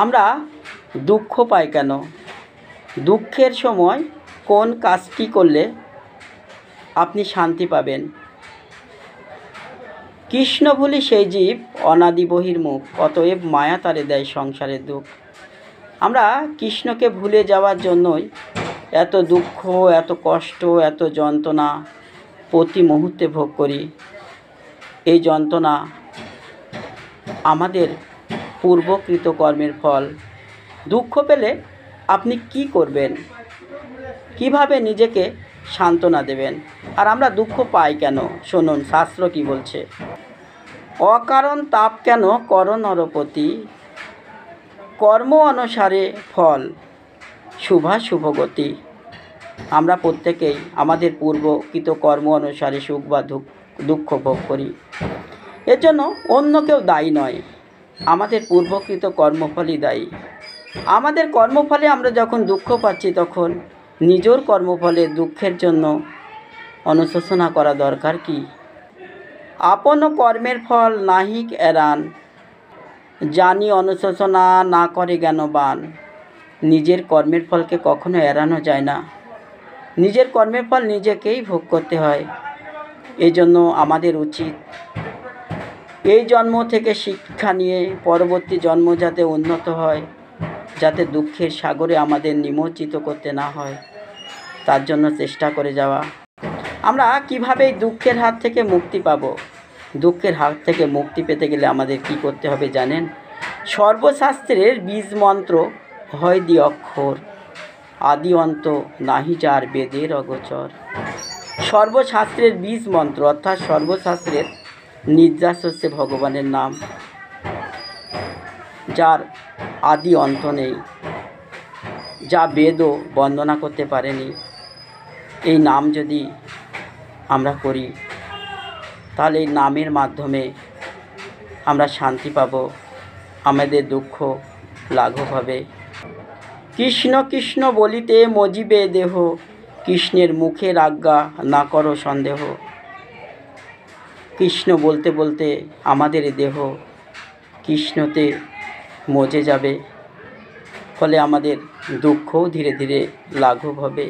আমরা দুঃখ পাই কেন? দুঃখের সময় কোন কাজটি করলে আপনি শান্তি পাবেন? কৃষ্ণ ভুলি সেই জীব অনাদি বহির্মুখ, অতএব মায়া তারে দেয় সংসারের দুঃখ। আমরা কৃষ্ণকে ভুলে যাওয়ার জন্যই এত দুঃখ, এত কষ্ট, এত যন্ত্রণা প্রতি মুহূর্তে ভোগ করি। এই যন্ত্রণা আমাদের পূর্বকৃত কর্মের ফল। দুঃখ পেলে আপনি কি করবেন? কিভাবে নিজেকে সান্ত্বনা দেবেন? আর আমরা দুঃখ পাই কেন? শুনুন শাস্ত্র কি বলছে। অকারণ তাপ কেন কর নরপতি, কর্ম অনুসারে ফল শুভাশুভগতি। আমরা প্রত্যেকেই আমাদের পূর্বকৃত কর্ম অনুসারে সুখ বা দুঃখ ভোগ করি। এর জন্য অন্য কেউ দায়ী নয়, আমাদের পূর্বকৃত কর্মফলই দায়ী। আমাদের কর্মফলে আমরা যখন দুঃখ পাচ্ছি, তখন নিজের কর্মফলে দুঃখের জন্য অনুশোচনা করা দরকার কি? আপন কর্মের ফল নাহিক এরান, জানি অনুশোচনা না করে জ্ঞানবান। নিজের কর্মের ফলকে কখনো এড়ানো যায় না। নিজের কর্মের ফল নিজেকেই ভোগ করতে হয়। এই জন্য আমাদের উচিত এই জন্ম থেকে শিক্ষা নিয়ে পরবর্তী জন্ম যাতে উন্নত হয়, যাতে দুঃখের সাগরে আমাদের নিমজ্জিত করতে না হয়, তার জন্য চেষ্টা করে যাওয়া। আমরা কীভাবে এই দুঃখের হাত থেকে মুক্তি পাব? দুঃখের হাত থেকে মুক্তি পেতে গেলে আমাদের কি করতে হবে জানেন? সর্বশাস্ত্রের বীজ মন্ত্র হয় দি অক্ষর, আদি অন্ত নাহি যার বেদের অগোচর। সর্বশাস্ত্রের বীজ মন্ত্র অর্থাৎ সর্বশাস্ত্রের নির্যাস হচ্ছে ভগবানের নাম, যার আদি অন্ত নেই, যা বেদও বর্ণনা করতে পারেনি। এই নাম যদি আমরা করি, তাহলে এই নামের মাধ্যমে আমরা শান্তি পাব, আমাদের দুঃখ লাঘব হবে। কৃষ্ণ কৃষ্ণ বলিতে মজিবে দেহ, কৃষ্ণের মুখের আজ্ঞা না করো সন্দেহ। কৃষ্ণ বলতে বলতে আমাদের দেহ কৃষ্ণতে মজে যাবে, ফলে আমাদের দুঃখও ধীরে ধীরে লাঘব হবে।